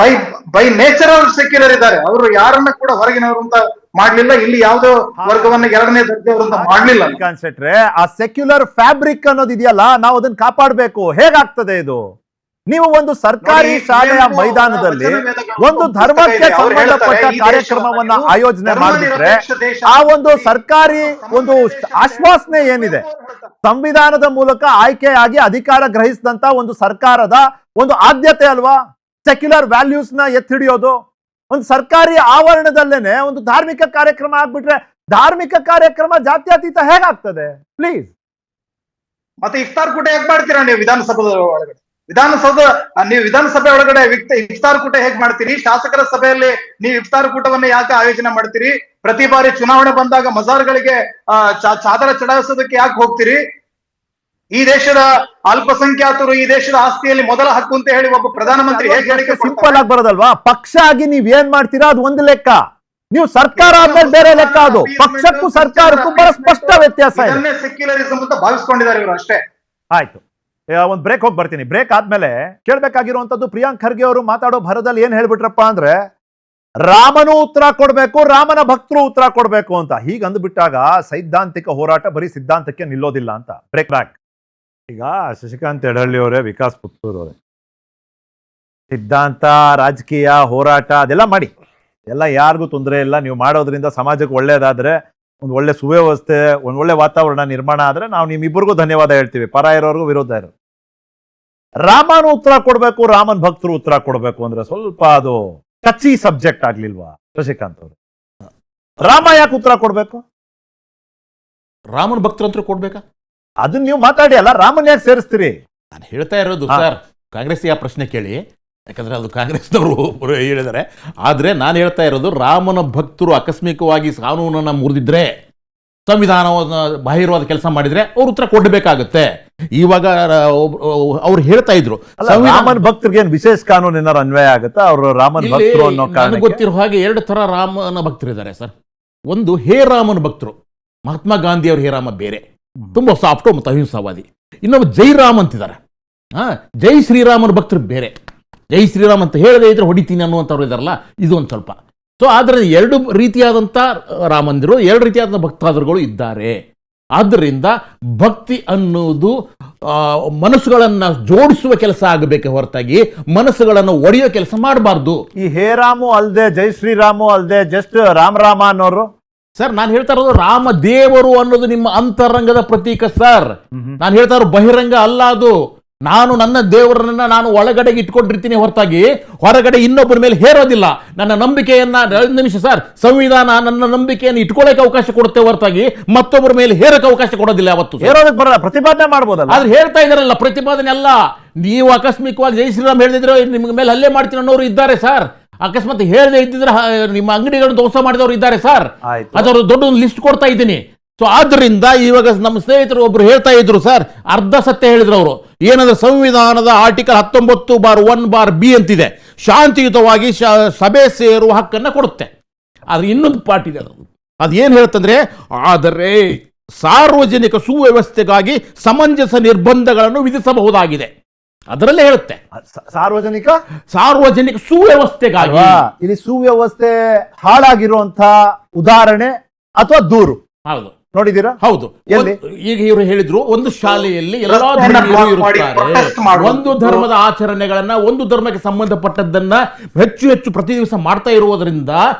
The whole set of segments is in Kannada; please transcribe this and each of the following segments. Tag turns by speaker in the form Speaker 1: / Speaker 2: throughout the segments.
Speaker 1: ಬೈ ಬೈ ನೇಚರ್ ಅವರು ಸೆಕ್ಯುಲರ್ ಇದ್ದಾರೆ. ಅವರು ಯಾರನ್ನ ಕೂಡ ಹೊರಗಿನವರು ಅಂತ ಮಾಡ್ಲಿಲ್ಲ. ಇಲ್ಲಿ ಯಾವುದೋ ವರ್ಗವನ್ನ ಎರಡನೇ ದರ್ಜೆಯವರು ಅಂತ ಮಾಡ್ಲಿಲ್ಲ.
Speaker 2: ಶೆಟ್ರೆ, ಆ ಸೆಕ್ಯುಲರ್ ಫ್ಯಾಬ್ರಿಕ್ ಅನ್ನೋದು ಇದೆಯಲ್ಲ, ನಾವು ಅದನ್ನ ಕಾಪಾಡಬೇಕು. ಹೇಗಾಗ್ತದೆ ಇದು? ನೀವು ಒಂದು ಸರ್ಕಾರಿ ಶಾಲೆಯ ಮೈದಾನದಲ್ಲಿ ಒಂದು ಧರ್ಮಕ್ಕೆ ಸಂಬಂಧಪಟ್ಟ ಕಾರ್ಯಕ್ರಮವನ್ನ ಆಯೋಜನೆ ಮಾಡಿದ್ರೆ ಆ ಒಂದು ಸರ್ಕಾರಿ ಒಂದು ಆಶ್ವಾಸನೆ ಏನಿದೆ, ಸಂವಿಧಾನದ ಮೂಲಕ ಆಯ್ಕೆಯಾಗಿ ಅಧಿಕಾರ ಗ್ರಹಿಸಿದಂತ ಒಂದು ಸರ್ಕಾರದ ಒಂದು ಆದ್ಯತೆ ಅಲ್ವಾ ಸೆಕ್ಯುಲರ್ ವ್ಯಾಲ್ಯೂಸ್ ನ ಎತ್ತಿ ಹಿಡಿಯೋದು. ಒಂದು ಸರ್ಕಾರಿ ಆವರಣದಲ್ಲೇನೆ ಒಂದು ಧಾರ್ಮಿಕ ಕಾರ್ಯಕ್ರಮ ಆಗ್ಬಿಟ್ರೆ ಧಾರ್ಮಿಕ ಕಾರ್ಯಕ್ರಮ ಜಾತ್ಯತೀತ ಹೇಗಾಗ್ತದೆ? ಪ್ಲೀಸ್.
Speaker 1: ಮತ್ತೆ ಇಫ್ತಾರ್ ಕೂಟ ಹೇಗ್ ಮಾಡ್ತೀರಾ ನೀವು ವಿಧಾನಸಭೆ ಒಳಗಡೆ? ನೀವು ವಿಧಾನಸಭೆ ಒಳಗಡೆ ಇಫ್ತಾರ್ ಕೂಟ ಹೇಗ್ ಮಾಡ್ತೀರಿ? ಶಾಸಕರ ಸಭೆಯಲ್ಲಿ ನೀವು ಇಫ್ತಾರ್ ಕೂಟವನ್ನ ಯಾಕೆ ಆಯೋಜನೆ ಮಾಡ್ತೀರಿ? ಪ್ರತಿ ಬಾರಿ ಚುನಾವಣೆ ಬಂದಾಗ ಮಜಾರ್ಗಳಿಗೆ ಚಾದರ ಚಡಾಯಿಸೋದಕ್ಕೆ ಯಾಕೆ ಹೋಗ್ತೀರಿ? ಈ ದೇಶದ ಅಲ್ಪಸಂಖ್ಯಾತರು ಈ ದೇಶದ ಆಸ್ತಿಯಲ್ಲಿ ಮೊದಲ ಹಕ್ಕು ಅಂತ ಹೇಳಿ ಒಬ್ಬ ಪ್ರಧಾನಮಂತ್ರಿ ಹೇಗೆ ಹೇಳಿಕೆ
Speaker 2: ಸಿಂಪಲ್ ಆಗಿ ಬರೋದಲ್ವಾ? ಪಕ್ಷ ಆಗಿ ನೀವ್ ಏನ್ ಮಾಡ್ತೀರಾ ಅದು ಒಂದು ಲೆಕ್ಕ, ನೀವು ಸರ್ಕಾರ ಆದ್ಮೇಲೆ ಬೇರೆ ಲೆಕ್ಕ. ಅದು ಪಕ್ಷಕ್ಕೂ ಸರ್ಕಾರಕ್ಕೂ ಬಹಳ ಸ್ಪಷ್ಟ ವ್ಯತ್ಯಾಸ ಇದೆ.
Speaker 1: ಸೆಕ್ಯುಲರಿಸಂ ಅಂತ ಭಾವಿಸ್ಕೊಂಡಿದ್ದಾರೆ ಇವರು ಅಷ್ಟೇ.
Speaker 2: ಆಯ್ತು, ಒಂದ್ ಬ್ರೇಕ್ ಹೋಗಿ ಬರ್ತೀನಿ. ಬ್ರೇಕ್ ಆದ್ಮೇಲೆ ಕೇಳ್ಬೇಕಾಗಿರುವಂತದ್ದು, ಪ್ರಿಯಾಂಕ್ ಖರ್ಗೆ ಅವರು ಮಾತಾಡೋ ಭರದಲ್ಲಿ ಏನ್ ಹೇಳ್ಬಿಟ್ರಪ್ಪ ಅಂದ್ರೆ ರಾಮನು ಉತ್ತರ ಕೊಡ್ಬೇಕು, ರಾಮನ ಭಕ್ತರು ಉತ್ತರ ಕೊಡ್ಬೇಕು ಅಂತ. ಹೀಗೆ ಅಂದ್ಬಿಟ್ಟಾಗ ಸೈದ್ಧಾಂತಿಕ ಹೋರಾಟ ಬರೀ ಸಿದ್ಧಾಂತಕ್ಕೆ ನಿಲ್ಲೋದಿಲ್ಲ ಅಂತ. ಬ್ರೇಕ್. ಈಗ ಶಶಿಕಾಂತ್ ಯಡಹಳ್ಳಿ ಅವರೇ, ವಿಕಾಸ್ ಪುತ್ತೂರ್ ಅವರೇ, ಸಿದ್ಧಾಂತ, ರಾಜಕೀಯ, ಹೋರಾಟ ಅದೆಲ್ಲ ಮಾಡಿ, ಎಲ್ಲ ಯಾರಿಗೂ ತೊಂದರೆ ಇಲ್ಲ. ನೀವು ಮಾಡೋದ್ರಿಂದ ಸಮಾಜಕ್ಕೆ ಒಳ್ಳೇದಾದ್ರೆ, ಒಂದು ಒಳ್ಳೆ ಸುವ್ಯವಸ್ಥೆ, ಒಂದು ಒಳ್ಳೆ ವಾತಾವರಣ ನಿರ್ಮಾಣ ಆದ್ರೆ ನಾವು ನಿಮ್ಮಿಬ್ಬರಿಗೂ ಧನ್ಯವಾದ ಹೇಳ್ತೀವಿ, ಪರ ಇರೋರ್ಗೂ ವಿರೋಧ ಇರೋ. ರಾಮನು ಉತ್ತರ ಕೊಡ್ಬೇಕು, ರಾಮನ್ ಭಕ್ತರು ಉತ್ತರ ಕೊಡ್ಬೇಕು ಅಂದ್ರೆ ಸ್ವಲ್ಪ ಅದು ಟಚಿ ಸಬ್ಜೆಕ್ಟ್ ಆಗ್ಲಿಲ್ವಾ ಶಶಿಕಾಂತ್ ಅವರು? ರಾಮ ಯಾಕೆ ಉತ್ತರ ಕೊಡ್ಬೇಕು?
Speaker 3: ರಾಮನ್ ಭಕ್ತರು ಉತ್ತರ ಕೊಡ್ಬೇಕಾ?
Speaker 2: ಅದನ್ನ ನೀವು ಮಾತಾಡಿ ಅಲ್ಲ, ರಾಮನ್ ಯಾಕೆ ಸೇರಿಸ್ತೀರಿ?
Speaker 3: ನಾನು ಹೇಳ್ತಾ ಇರೋದು ಸರ್, ಕಾಂಗ್ರೆಸ್ ಆ ಪ್ರಶ್ನೆ ಕೇಳಿ, ಯಾಕಂದ್ರೆ ಅದು ಕಾಂಗ್ರೆಸ್ನವರು ಹೇಳಿದ್ದಾರೆ. ಆದ್ರೆ ನಾನು ಹೇಳ್ತಾ ಇರೋದು, ರಾಮನ ಭಕ್ತರು ಆಕಸ್ಮಿಕವಾಗಿ ಕಾನೂನನ್ನ ಮುರಿದಿದ್ರೆ, ಸಂವಿಧಾನವನ್ನು ಬಾಹಿರವಾದ ಕೆಲಸ ಮಾಡಿದ್ರೆ ಅವ್ರು ಉತ್ತರ ಕೊಡಬೇಕಾಗುತ್ತೆ. ಇವಾಗ ಅವ್ರು ಹೇಳ್ತಾ ಇದ್ರು
Speaker 2: ರಾಮನ್ ಭಕ್ತರಿಗೆ ವಿಶೇಷ ಕಾನೂನು ಏನಾರು ಅನ್ವಯ ಆಗುತ್ತಾ? ಅವರು ರಾಮನ್ ಭಕ್ತರು ಅನ್ನೋ
Speaker 3: ನನಗೆ ಗೊತ್ತಿರೋ ಹಾಗೆ 2 ತರ ರಾಮನ ಭಕ್ತರು ಇದ್ದಾರೆ ಸರ್. ಒಂದು ಹೇ ರಾಮನ ಭಕ್ತರು, ಮಹಾತ್ಮ ಗಾಂಧಿ ಅವ್ರ ಹೇ ರಾಮ ಬೇರೆ, ತುಂಬಾ ಸಾಫ್ಟ್ ಮತ್ತು ಅಹಿಂಸಾವಾದಿ. ಇನ್ನೊಬ್ಬ ಜೈರಾಮ್ ಅಂತಿದ್ದಾರೆ, ಜೈ ಶ್ರೀರಾಮನ ಭಕ್ತರು ಬೇರೆ. ಜೈ ಶ್ರೀರಾಮ್ ಅಂತ ಹೇಳದೇ ಇದ್ರೆ ಹೊಡಿತೀನಿ ಅನ್ನುವಂಥವ್ರು ಇದಾರಲ್ಲ, ಇದು ಒಂದು ಸ್ವಲ್ಪ. ಸೊ ಆದರೆ 2 ರೀತಿಯಾದಂಥ ರಾಮಂದಿರು, 2 ರೀತಿಯಾದಂಥ ಭಕ್ತಾದಿಗಳು ಇದ್ದಾರೆ. ಆದ್ದರಿಂದ ಭಕ್ತಿ ಅನ್ನೋದು ಮನಸ್ಸುಗಳನ್ನು ಜೋಡಿಸುವ ಕೆಲಸ ಆಗಬೇಕೆ ಹೊರತಾಗಿ ಮನಸ್ಸುಗಳನ್ನು ಒಡೆಯೋ ಕೆಲಸ ಮಾಡಬಾರ್ದು.
Speaker 2: ಈ ಹೇ ರಾಮು ಅಲ್ಲದೆ, ಜೈ ಶ್ರೀರಾಮು ಅಲ್ಲದೆ, ಜಸ್ಟ್ ರಾಮ ಅನ್ನೋರು
Speaker 3: ಸರ್, ನಾನು ಹೇಳ್ತಾ ಇರೋದು ರಾಮ ದೇವರು ಅನ್ನೋದು ನಿಮ್ಮ ಅಂತರಂಗದ ಪ್ರತೀಕ ಸರ್. ನಾನು ಹೇಳ್ತಾ ಇರೋ ಬಹಿರಂಗ ಅಲ್ಲ ಅದು. ನಾನು ನನ್ನ ದೇವರನ್ನ ನಾನು ಒಳಗಡೆಗೆ ಇಟ್ಕೊಂಡಿರ್ತೀನಿ ಹೊರತಾಗಿ ಹೊರಗಡೆ ಇನ್ನೊಬ್ಬರ ಮೇಲೆ ಹೇರೋದಿಲ್ಲ. ನನ್ನ ನಂಬಿಕೆಯನ್ನ, 2 ನಿಮಿಷ ಸರ್, ಸಂವಿಧಾನ ನನ್ನ ನಂಬಿಕೆಯನ್ನು ಇಟ್ಕೊಳ್ಳೋಕೆ ಅವಕಾಶ ಕೊಡುತ್ತೆ ಹೊರತಾಗಿ ಮತ್ತೊಬ್ಬರ ಮೇಲೆ ಹೇರಕ್ಕೆ ಅವಕಾಶ ಕೊಡೋದಿಲ್ಲ. ಯಾವತ್ತು
Speaker 2: ಹೇರೋದಕ್ಕೆ ಬರಲ್ಲ, ಪ್ರತಿಪಾದನೆ ಮಾಡ್ಬೋದಲ್ಲ.
Speaker 3: ಆದ್ರೆ ಹೇಳ್ತಾ ಇದಾರಲ್ಲ, ಪ್ರತಿಪಾದನೆ ಅಲ್ಲ. ನೀವು ಆಕಸ್ಮಿಕವಾಗಿ ಜೈ ಶ್ರೀರಾಮ್ ಹೇಳಿದ್ರೆ ನಿಮ್ಗೆ ಮೇಲೆ ಹಲ್ಲೆ ಮಾಡ್ತೀನಿ ಅನ್ನೋರು ಇದ್ದಾರೆ ಸರ್. ಅಕಸ್ಮಾತ್ ಹೇಳದೆ ಇದ್ದಿದ್ರೆ ನಿಮ್ಮ ಅಂಗಡಿಗಳನ್ನು ಧ್ವಂಸ ಮಾಡಿದವರು ಇದ್ದಾರೆ ಸರ್. ಅದರ ದೊಡ್ಡ ಒಂದು ಲಿಸ್ಟ್ ಕೊಡ್ತಾ ಇದ್ದೀನಿ. ಸೊ ಆದ್ರಿಂದ ಇವಾಗ ನಮ್ಮ ಸ್ನೇಹಿತರು ಒಬ್ರು ಹೇಳ್ತಾ ಇದ್ರು ಸರ್, ಅರ್ಧ ಸತ್ಯ ಹೇಳಿದ್ರು ಅವರು. ಏನಂದ್ರೆ ಸಂವಿಧಾನದ ಆರ್ಟಿಕಲ್ 19(1)(b) ಅಂತಿದೆ, ಶಾಂತಿಯುತವಾಗಿ ಸಭೆ ಸೇರುವ ಹಕ್ಕನ್ನು ಕೊಡುತ್ತೆ. ಆದ್ರೆ ಇನ್ನೊಂದು ಪಾರ್ಟ್ ಇದೆ, ಅದು ಏನು ಹೇಳುತ್ತಂದ್ರೆ, ಆದರೆ ಸಾರ್ವಜನಿಕ ಸುವ್ಯವಸ್ಥೆಗಾಗಿ ಸಮಂಜಸ ನಿರ್ಬಂಧಗಳನ್ನು ವಿಧಿಸಬಹುದಾಗಿದೆ. ಅದರಲ್ಲೇ ಹೇಳುತ್ತೆ ಸಾರ್ವಜನಿಕ ಸುವ್ಯವಸ್ಥೆಗಾಗಿ.
Speaker 2: ಇಲ್ಲಿ ಸುವ್ಯವಸ್ಥೆ ಹಾಳಾಗಿರುವಂತ ಉದಾಹರಣೆ ಅಥವಾ ದೂರು
Speaker 3: ಹೌದು,
Speaker 2: ನೋಡಿದೀರಾ?
Speaker 3: ಹೌದು. ಈಗ ಇವರು ಹೇಳಿದ್ರು, ಒಂದು ಶಾಲೆಯಲ್ಲಿ ಎಲ್ಲಾ ಧರ್ಮೀಯರು ಇರುತ್ತಾರೆ, ಒಂದು ಧರ್ಮದ ಆಚರಣೆಗಳನ್ನ, ಒಂದು ಧರ್ಮಕ್ಕೆ ಸಂಬಂಧಪಟ್ಟದ್ದನ್ನ ಹೆಚ್ಚು ಹೆಚ್ಚು ಪ್ರತಿ ದಿವಸ ಮಾಡ್ತಾ ಇರುವುದರಿಂದ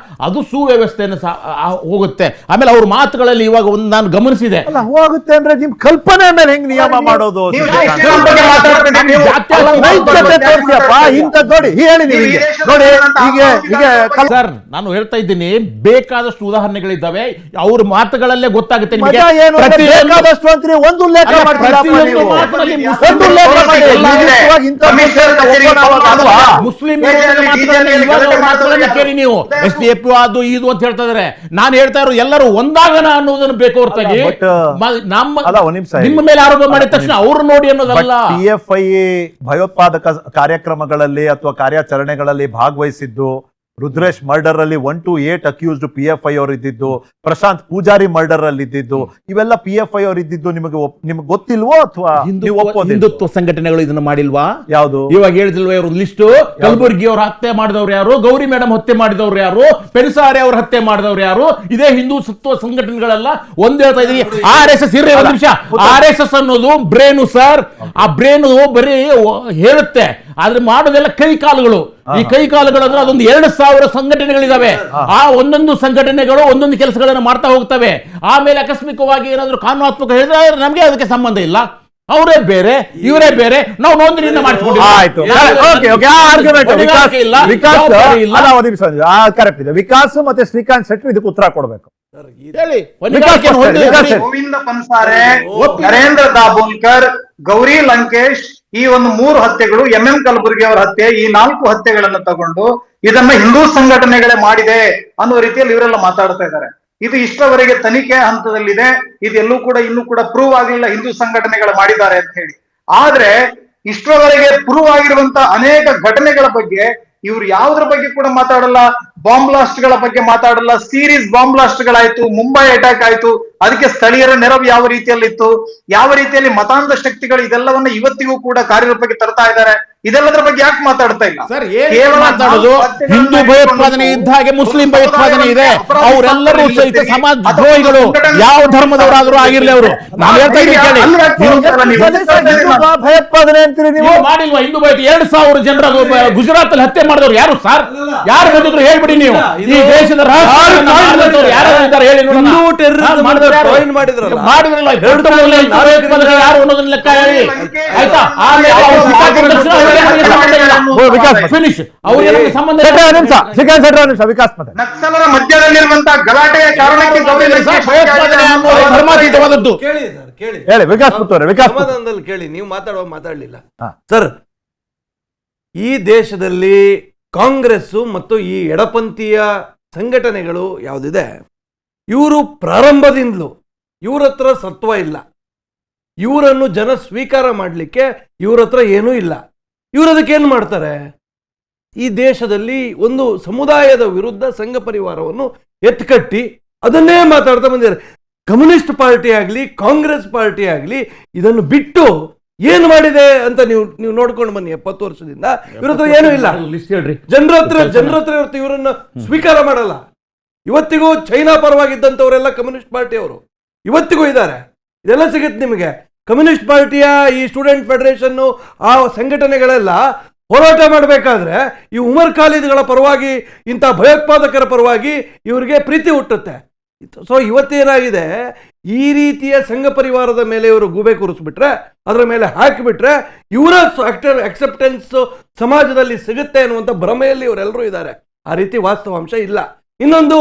Speaker 3: ಅದು ಸುವ್ಯವಸ್ಥೆಯನ್ನು ಹೋಗುತ್ತೆ. ಆಮೇಲೆ ಅವ್ರ ಮಾತುಗಳಲ್ಲಿ ಇವಾಗ ಒಂದು ನಾನು ಗಮನಿಸಿದೆ,
Speaker 2: ಹೋಗುತ್ತೆ ಅಂದ್ರೆ ನಿಮ್ ಕಲ್ಪನೆ ಮೇಲೆ ಹೆಂಗ್ ನಿಯಮ ಮಾಡೋದು?
Speaker 3: ಸರ್, ನಾನು ಹೇಳ್ತಾ ಇದ್ದೀನಿ, ಬೇಕಾದಷ್ಟು ಉದಾಹರಣೆಗಳಿದ್ದಾವೆ. ಅವ್ರ ಮಾತುಗಳಲ್ಲೇ ಗೊತ್ತಾಗುತ್ತೆ ನಿಮಗೆ.
Speaker 2: ಒಂದು ಉಲ್ಲೇಖ
Speaker 3: ಮುಸ್ಲಿಂ ಕೇಳಿ ನೀವು SDF ಅದು ಇದು ಅಂತ ಹೇಳ್ತಾ ಇದಾರೆ. ನಾನು ಹೇಳ್ತಾ ಇರೋ ಎಲ್ಲರೂ ಒಂದಾಗನ ಅನ್ನೋದನ್ನು ಬೇಕು ಹೊರತಾಗಿ ನಿಮ್ಮ ಮೇಲೆ ಆರೋಪ ಮಾಡಿದ ತಕ್ಷಣ ಅವರು ನೋಡಿ ಅನ್ನೋದಲ್ಲ.
Speaker 2: PFI ಭಯೋತ್ಪಾದಕ ಕಾರ್ಯಕ್ರಮಗಳಲ್ಲಿ ಅಥವಾ ಕಾರ್ಯಾಚರಣೆಗಳಲ್ಲಿ ಭಾಗವಹಿಸಿದ್ದು, ರುದ್ರೇಶ್ ಮರ್ಡರ್ ಅಲ್ಲಿ 1 to 8 ಅಕ್ಯೂಸ್ಡ್ PFI ಅವರು ಇದ್ದಿದ್ದು, ಪ್ರಶಾಂತ್ ಪೂಜಾರಿ ಮರ್ಡರ್ ಅಲ್ಲಿ ಇದ್ದಿದ್ದು, ಇವೆಲ್ಲ PFI ಅವರು ಇದ್ದಿದ್ದು ನಿಮಗೆ ಗೊತ್ತಿಲ್ವೋ ಅಥವಾ ನೀವು ಒಪ್ಪೋದಿಲ್ವೋ?
Speaker 3: ಹಿಂದುತ್ವ ಸಂಘಟನೆಗಳು ಇದನ್ನ ಮಾಡಿಲ್ವಾ?
Speaker 2: ಯಾವುದು
Speaker 3: ಇವಾಗ ಹೇಳಿದಿಲ್ವ ಇವ್ರ ಲಿಸ್ಟ್? ಕಲಬುರ್ಗಿ ಅವ್ರ ಹತ್ಯೆ ಮಾಡಿದವ್ರು ಯಾರು, ಗೌರಿ ಮೇಡಮ್ ಹತ್ಯೆ ಮಾಡಿದವ್ರು ಯಾರು, ಪೆನ್ಸಾರೆ ಅವ್ರ ಹತ್ಯೆ ಮಾಡಿದವ್ರು ಯಾರು? ಇದೇ ಹಿಂದುತ್ವ ಸಂಘಟನೆಗಳೆಲ್ಲ ಒಂದ್ ಹೇಳ್ತಾ ಇದೀನಿ. RSS ಇರ್ರಿ ಒಂದ್ ನಿಮಿಷ. RSS ಅನ್ನೋದು ಬ್ರೇನು ಸರ್. ಆ ಬ್ರೇನು ಬರೀ ಹೇಳುತ್ತೆ, ಆದ್ರೆ ಮಾಡೋದೆಲ್ಲ ಕೈ ಕಾಲುಗಳು. ಈ ಕೈ ಕಾಲುಗಳು ಅಂದ್ರೆ ಅದೊಂದು 2,000 ಸಂಘಟನೆಗಳಿದಾವೆ. ಆ ಒಂದೊಂದು ಸಂಘಟನೆಗಳು ಒಂದೊಂದು ಕೆಲಸಗಳನ್ನು ಮಾಡ್ತಾ ಹೋಗ್ತವೆ. ಆಮೇಲೆ ಆಕಸ್ಮಿಕವಾಗಿ ಏನಾದ್ರು ಕಾನೂನಾತ್ಮಕ ಹೇಳಿದ್ರೆ ನಮ್ಗೆ ಅದಕ್ಕೆ ಸಂಬಂಧ ಇಲ್ಲ. ಅವರೇ ಬೇರೆ, ಇವರೇ ಬೇರೆ. ನಾವು ನೋಂದಣಿಯನ್ನ
Speaker 2: ವಿಕಾಸ್ ಮತ್ತೆ ಶ್ರೀಕಾಂತ್ ಶೆಟ್ಟಿ ಇದಕ್ಕೆ ಉತ್ತರ ಕೊಡ್ಬೇಕು.
Speaker 1: ಗೋವಿಂದ ಪನ್ಸಾರೆ, ನರೇಂದ್ರ ದಾಬೋಲ್ಕರ್, ಗೌರಿ ಲಂಕೇಶ್, ಈ ಒಂದು 3 ಹತ್ಯೆಗಳು, MM ಕಲಬುರ್ಗಿ ಅವರ ಹತ್ಯೆ, ಈ 4 ಹತ್ಯೆಗಳನ್ನು ತಗೊಂಡು ಇದನ್ನ ಹಿಂದೂ ಸಂಘಟನೆಗಳೇ ಮಾಡಿದೆ ಅನ್ನುವ ರೀತಿಯಲ್ಲಿ ಇವರೆಲ್ಲ ಮಾತಾಡ್ತಾ ಇದ್ದಾರೆ. ಇದು ಇಷ್ಟವರೆಗೆ ತನಿಖೆ ಹಂತದಲ್ಲಿದೆ. ಇದೆಲ್ಲೂ ಕೂಡ ಇನ್ನೂ ಕೂಡ ಪ್ರೂವ್ ಆಗಲಿಲ್ಲ ಹಿಂದೂ ಸಂಘಟನೆಗಳು ಮಾಡಿದ್ದಾರೆ ಅಂತ ಹೇಳಿ. ಆದ್ರೆ ಇಷ್ಟರವರೆಗೆ ಪ್ರೂವ್ ಆಗಿರುವಂತ ಅನೇಕ ಘಟನೆಗಳ ಬಗ್ಗೆ ಇವ್ರು ಯಾವುದ್ರ ಬಗ್ಗೆ ಕೂಡ ಮಾತಾಡಲ್ಲ. ಬಾಂಬ್ ಬ್ಲಾಸ್ಟ್ ಗಳ ಬಗ್ಗೆ ಮಾತಾಡಲ್ಲ. ಸೀರೀಸ್ ಬಾಂಬ್ ಬ್ಲಾಸ್ಟ್ ಗಳಾಯ್ತು, ಮುಂಬೈ ಅಟ್ಯಾಕ್ ಆಯ್ತು, ಅದಕ್ಕೆ ಸ್ಥಳೀಯರ ನೆರವು ಯಾವ ರೀತಿಯಲ್ಲಿ ಇತ್ತು, ಯಾವ ರೀತಿಯಲ್ಲಿ ಮತಾಂಧ ಶಕ್ತಿಗಳು ಇದೆಲ್ಲವನ್ನ ಇವತ್ತಿಗೂ ಕೂಡ ಕಾರ್ಯರೂಪಕ್ಕೆ ತರ್ತಾ ಇದ್ದಾರೆ, ಇದೆಲ್ಲದರ ಬಗ್ಗೆ ಯಾಕೆ ಮಾತಾಡ್ತಾ ಇಲ್ಲ?
Speaker 3: ಸರ್, ಮಾತಾಡೋದು ಹಿಂದೂ ಭಯೋತ್ಪಾದನೆ ಇದ್ದ ಹಾಗೆ ಮುಸ್ಲಿಂ ಭಯೋತ್ಪಾದನೆ ಇದೆ. ಅವರೆಲ್ಲರೂ ಸಹಿತ ಸಮಾಜ ದ್ರೋಹಿಗಳು, ಯಾವ ಧರ್ಮದವರಾದ್ರೂ ಆಗಿರ್ಲಿ ಅವರು. ನಾವು ಹೇಳ್ತಾ ಇದ್ದೀವಿ ಕೇಳಿ,
Speaker 2: ಭಯೋತ್ಪಾದನೆ ಅಂತೀರಿ ನೀವು?
Speaker 3: ಮಾಡಿಲ್ವಾ ಹಿಂದೂ ಭಯೋತ್ಪಾದನೆ? 2,000 ಜನರ ಗುಜರಾತ್ ಅಲ್ಲಿ ಹತ್ಯೆ ಮಾಡಿದವರು ಯಾರು ಸರ್? ಯಾರು ಬಂದಿದ್ರು ಹೇಳ್ಬಿಡಿ ನೀವು. ಈ ದೇಶದ ಯಾರು ಹೇಳಿ ಮಾಡಿದ್ರಲ್ಲ ಯಾರು ಅನ್ನೋದನ್ನ ಲೆಕ್ಕ ಹೇಳಿ, ಆಯ್ತಾ?
Speaker 2: ವಿಕಾಸ್
Speaker 1: ನಕ್ಸಲರ ಮಧ್ಯದಲ್ಲಿರುವಂತಹ ಗಲಾಟೆಯ ಕಾರಣಕ್ಕೆ
Speaker 3: ಧರ್ಮಾತೀತವಾದದ್ದು.
Speaker 2: ಹೇಳಿ ವಿಕಾಸ್ ವಿಕಾಸ್
Speaker 4: ಕೇಳಿ. ನೀವು ಮಾತಾಡಲಿಲ್ಲ ಸರ್. ಈ ದೇಶದಲ್ಲಿ ಕಾಂಗ್ರೆಸ್ ಮತ್ತು ಈ ಎಡಪಂಥೀಯ ಸಂಘಟನೆಗಳು ಯಾವುದಿದೆ, ಇವರು ಪ್ರಾರಂಭದಿಂದಲೂ ಇವ್ರ ಹತ್ರ ಸತ್ವ ಇಲ್ಲ. ಇವರನ್ನು ಜನ ಸ್ವೀಕಾರ ಮಾಡಲಿಕ್ಕೆ ಇವ್ರ ಹತ್ರ ಏನೂ ಇಲ್ಲ. ಇವರದಕ್ಕೆ ಏನು ಮಾಡ್ತಾರೆ? ಈ ದೇಶದಲ್ಲಿ ಒಂದು ಸಮುದಾಯದ ವಿರುದ್ಧ ಸಂಘ ಪರಿವಾರವನ್ನು ಎತ್ಕಟ್ಟಿ ಅದನ್ನೇ ಮಾತಾಡ್ತಾ ಬಂದಿದ್ದಾರೆ. ಕಮ್ಯುನಿಸ್ಟ್ ಪಾರ್ಟಿ ಆಗಲಿ, ಕಾಂಗ್ರೆಸ್ ಪಾರ್ಟಿ ಆಗಲಿ ಇದನ್ನು ಬಿಟ್ಟು ಏನು ಮಾಡಿದೆ ಅಂತ ನೀವು ನೋಡ್ಕೊಂಡು ಬನ್ನಿ. 70 ವರ್ಷದಿಂದ ಇವ್ರ ಹತ್ರ ಏನೂ ಇಲ್ಲ. ಜನರ ಹತ್ರ ಇವರನ್ನ ಸ್ವೀಕಾರ ಮಾಡಲ್ಲ. ಇವತ್ತಿಗೂ ಚೈನಾ ಪರವಾಗಿದ್ದಂಥವರೆಲ್ಲ ಕಮ್ಯುನಿಸ್ಟ್ ಪಾರ್ಟಿಯವರು ಇವತ್ತಿಗೂ ಇದ್ದಾರೆ. ಇದೆಲ್ಲ ಸಿಗುತ್ತೆ ನಿಮಗೆ. ಕಮ್ಯುನಿಸ್ಟ್ ಪಾರ್ಟಿಯ ಈ ಸ್ಟೂಡೆಂಟ್ ಫೆಡರೇಷನ್ ಆ ಸಂಘಟನೆಗಳೆಲ್ಲ ಹೋರಾಟ ಮಾಡಬೇಕಾದ್ರೆ ಈ ಉಮರ್ ಖಾಲಿದ್ಗಳ ಪರವಾಗಿ, ಇಂಥ ಭಯೋತ್ಪಾದಕರ ಪರವಾಗಿ ಇವರಿಗೆ ಪ್ರೀತಿ ಹುಟ್ಟುತ್ತೆ. ಸೊ ಇವತ್ತೇನಾಗಿದೆ, ಈ ರೀತಿಯ ಸಂಘ ಪರಿವಾರದ ಮೇಲೆ ಇವರು ಗೂಬೆ ಕೂರಿಸ್ಬಿಟ್ರೆ, ಅದರ ಮೇಲೆ ಹಾಕಿಬಿಟ್ರೆ ಇವರ ಅಕ್ಸೆಪ್ಟೆನ್ಸ್ ಸಮಾಜದಲ್ಲಿ ಸಿಗುತ್ತೆ ಅನ್ನುವಂಥ ಭ್ರಮೆಯಲ್ಲಿ ಇವರೆಲ್ಲರೂ ಇದ್ದಾರೆ. ಆ ರೀತಿ ವಾಸ್ತವಾಂಶ ಇಲ್ಲ. ಇನ್ನೊಂದು